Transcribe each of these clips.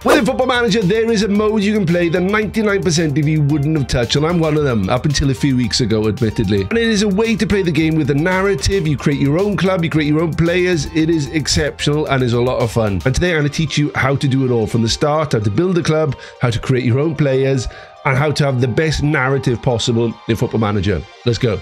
Within Football Manager, there is a mode you can play that 99% of you wouldn't have touched, and I'm one of them, up until a few weeks ago, admittedly. And it is a way to play the game with a narrative. You create your own club, you create your own players. It is exceptional and is a lot of fun. And today I'm going to teach you how to do it all from the start, how to build a club, how to create your own players, and how to have the best narrative possible in Football Manager. Let's go.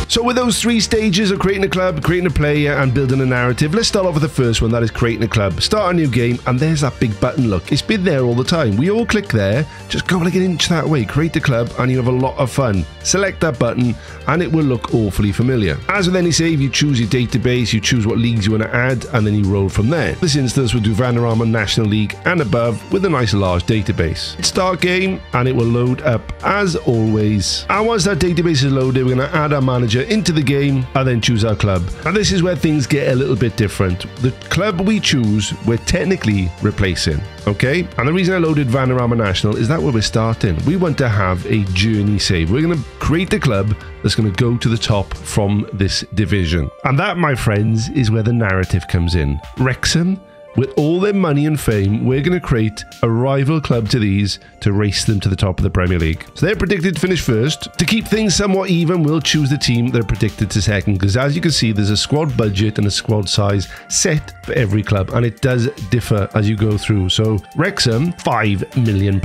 So with those 3 stages of creating a club, creating a player, and building a narrative, let's start off with the first one, that is creating a club. Start a new game, and there's that big button, look. It's been there all the time. We all click there, just go like an inch that way, create a club, and you have a lot of fun. Select that button, and it will look awfully familiar. As with any save, you choose your database, you choose what leagues you want to add, and then you roll from there. This instance, we'll do Vanarama National League and above with a nice large database. Start game, and it will load up as always. And once that database is loaded, we're going to add our manager into the game and then choose our club. And this is where things get a little bit different. The club we choose, we're technically replacing, okay? And the reason I loaded Vanarama National is that where we're starting. We want to have a journey save. We're going to create the club that's going to go to the top from this division. And that, my friends, is where the narrative comes in. Wrexham, with all their money and fame, we're going to create a rival club to these to race them to the top of the Premier League. So they're predicted to finish first. To keep things somewhat even, we'll choose the team they're predicted to second, because as you can see, there's a squad budget and a squad size set for every club, and it does differ as you go through. So Wrexham, £5 million.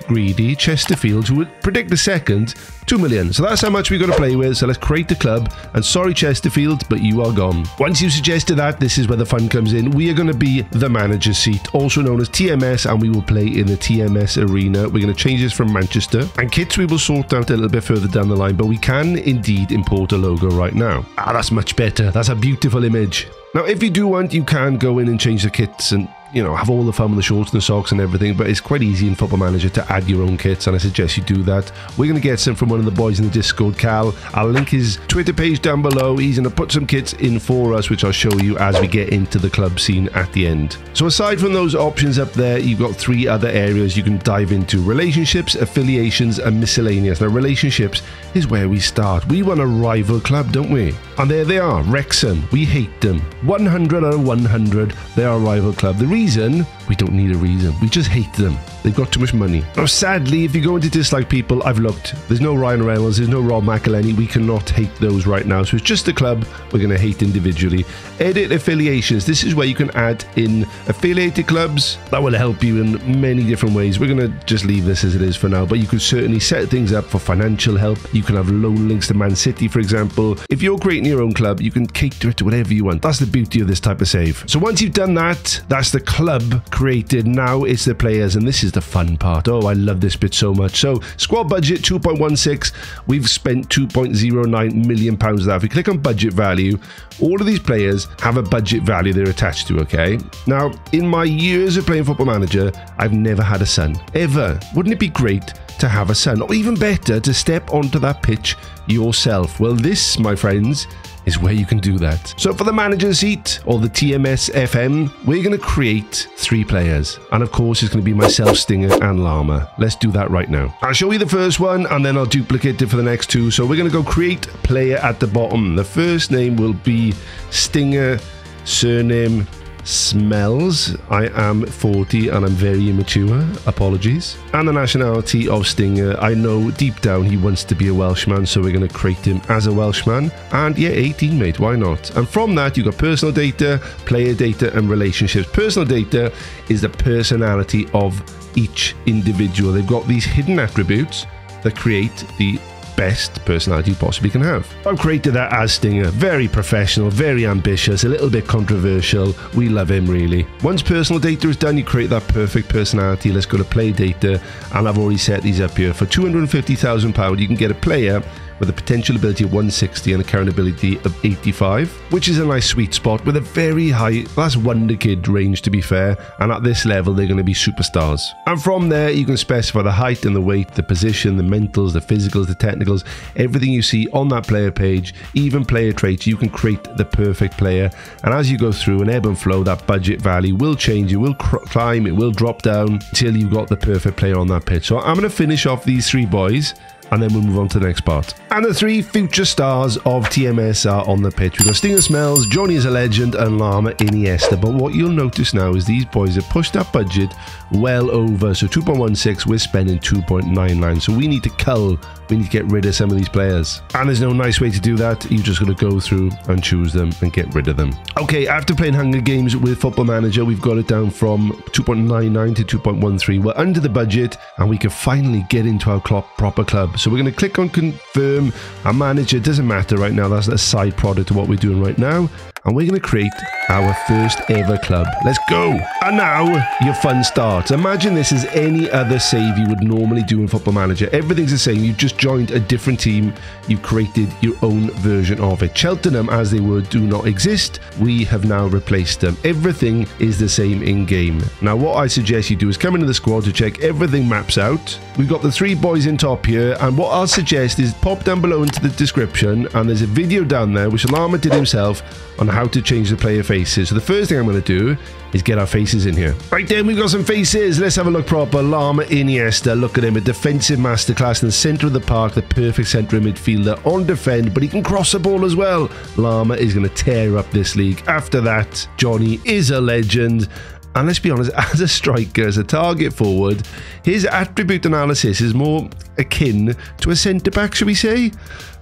Greedy, Chesterfield, who would predict the second, 2 million. So that's how much we've got to play with. So let's create the club. And sorry, Chesterfield, but you are gone. Once you've suggested that, this is where the fun comes in. We are going to be the manager's seat, also known as TMS, and we will play in the TMS arena. We're going to change this from Manchester. And kits we will sort out a little bit further down the line, but we can indeed import a logo right now. Ah, that's much better. That's a beautiful image. Now, if you do want, you can go in and change the kits and, you know, have all the fun with the shorts and the socks and everything, but it's quite easy in Football Manager to add your own kits, and I suggest you do that. We're going to get some from one of the boys in the Discord, Cal. I'll link his Twitter page down below. He's going to put some kits in for us, which I'll show you as we get into the club scene at the end. So aside from those options up there, you've got 3 other areas you can dive into: relationships, affiliations, and miscellaneous. Now, relationships is where we start. We want a rival club, don't we? And there they are, Wrexham. We hate them. 100 out of 100, they are a rival club. The reason, we don't need a reason. We just hate them. They've got too much money. Now, sadly, if you go into dislike people, I've looked. There's no Ryan Reynolds, there's no Rob McElhenney. We cannot hate those right now. So it's just a club we're going to hate individually. Edit affiliations. This is where you can add in affiliated clubs. That will help you in many different ways. We're going to just leave this as it is for now, but you could certainly set things up for financial help. You can have loan links to Man City, for example. If you're creating your own club, you can cater it to whatever you want. That's the beauty of this type of save. So once you've done that, that's the club created. Now it's the players, and this is the fun part. Oh, I love this bit so much. So squad budget 2.16. We've spent 2.09 million pounds of that. If we click on budget value, all of these players have a budget value they're attached to, okay? Now, in my years of playing Football Manager, I've never had a son, ever. Wouldn't it be great to have a son, or even better, to step onto that pitch yourself? Well, this, my friends, is where you can do that. So for the manager's seat, or the TMS FM, we're going to create 3 players. And of course, it's going to be myself, Stinger, and Llama. Let's do that right now. I'll show you the first one, and then I'll duplicate it for the next 2. So we're going to go create player at the bottom. The first name will be Stinger, surname Smells. I am 40 and I'm very immature. Apologies. And the nationality of Stinger, I know deep down he wants to be a Welshman, so we're going to create him as a Welshman. And yeah, 18, mate, why not? And from that, you've got personal data, player data, and relationships. Personal data is the personality of each individual. They've got these hidden attributes that create the best personality you possibly can have. I've created that as Stinger. Very professional, very ambitious, a little bit controversial. We love him, really. Once personal data is done, you create that perfect personality. Let's go to play data, and I've already set these up here. For £250,000, you can get a player with a potential ability of 160 and a current ability of 85, which is a nice sweet spot with a very high, that's Wonder Kid range, to be fair, and at this level they're going to be superstars. And from there you can specify the height and the weight, the position, the mentals, the physicals, the technicals, everything you see on that player page, even player traits. You can create the perfect player, and as you go through an ebb and flow, that budget value will change. It will climb, it will drop down until you've got the perfect player on that pitch. So I'm going to finish off these 3 boys, and then we'll move on to the next part. And the 3 future stars of TMS are on the pitch. We've got Stinger Smells, Jonny is a legend, and Llama Iniesta. But what you'll notice now is these boys have pushed that budget well over. So 2.16, we're spending 2.99. So we need to cull, we need to get rid of some of these players. And there's no nice way to do that. You just got to go through and choose them and get rid of them. Okay, after playing Hunger Games with Football Manager, we've got it down from 2.99 to 2.13. We're under the budget and we can finally get into our proper club. So we're going to click on confirm. Our manager doesn't matter right now. That's a side product of what we're doing right now. And we're going to create our first ever club. Let's go. And now your fun starts. Imagine this is any other save you would normally do in Football Manager. Everything's the same. You've just joined a different team. You've created your own version of it. Cheltenham, as they were, do not exist. We have now replaced them. Everything is the same in game. Now, what I suggest you do is come into the squad to check everything maps out. We've got the 3 boys in top here. And what I'll suggest is pop down below into the description. And there's a video down there, which Llama did himself, on how to change the player faces. So the first thing I'm going to do is get our faces in here. Right then, we've got some faces. Let's have a look proper. Llama Iniesta, look at him, a defensive masterclass in the centre of the park, the perfect centre midfielder on defend, but he can cross the ball as well. Llama is going to tear up this league. After that, Jonny is a legend. And let's be honest, as a striker, as a target forward, his attribute analysis is more akin to a centre-back, should we say?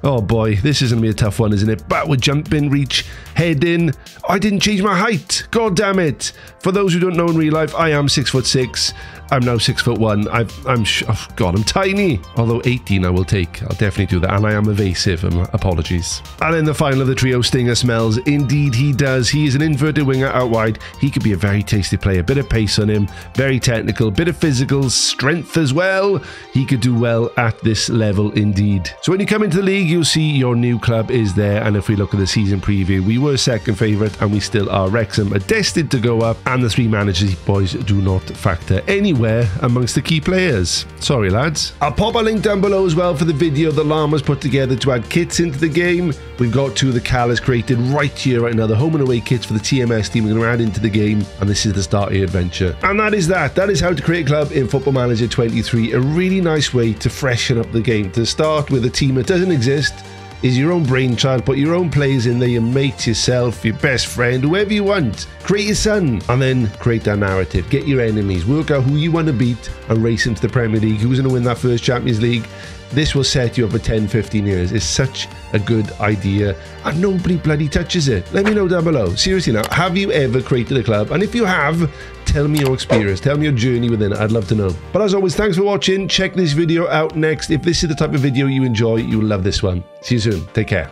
Oh boy, this is going to be a tough one, isn't it? Backward jumping, reach, head in. I didn't change my height. God damn it. For those who don't know in real life, I am 6'6". I'm now 6'1". I'm tiny. Although 18 I will take. I'll definitely do that. And I am evasive. Apologies. And then the final of the trio, Stinger Smells. Indeed, he does. He is an inverted winger out wide. He could be a very tasty player. Bit of pace on him. Very technical. Bit of physical strength as well. He could do well at this level indeed. So when you come into the league, you'll see your new club is there. And if we look at the season preview, we were second favourite and we still are. Wrexham are destined to go up. And the 3 managers, boys, do not factor anywhere amongst the key players. Sorry, lads. I'll pop a link down below as well for the video that Llama's put together to add kits into the game. We've got 2 of the Callas created right here, right now. The home and away kits for the TMS team we're going to add into the game. And this is the start of your adventure. And that is that. That is how to create a club in Football Manager 23. A really nice way to freshen up the game. To start with a team that doesn't exist, is your own brainchild. Put your own players in there, your mate, yourself, your best friend, whoever you want. Create your son, and then create that narrative. Get your enemies, work out who you want to beat, and race into the Premier League. Who's going to win that first Champions League? This will set you up for 10, 15 years. It's such a good idea, and nobody bloody touches it. Let me know down below. Seriously now, have you ever created a club? And if you have, tell me your experience. Tell me your journey within it. I'd love to know. But as always, thanks for watching. Check this video out next. If this is the type of video you enjoy, you'll love this one. See you soon. Take care.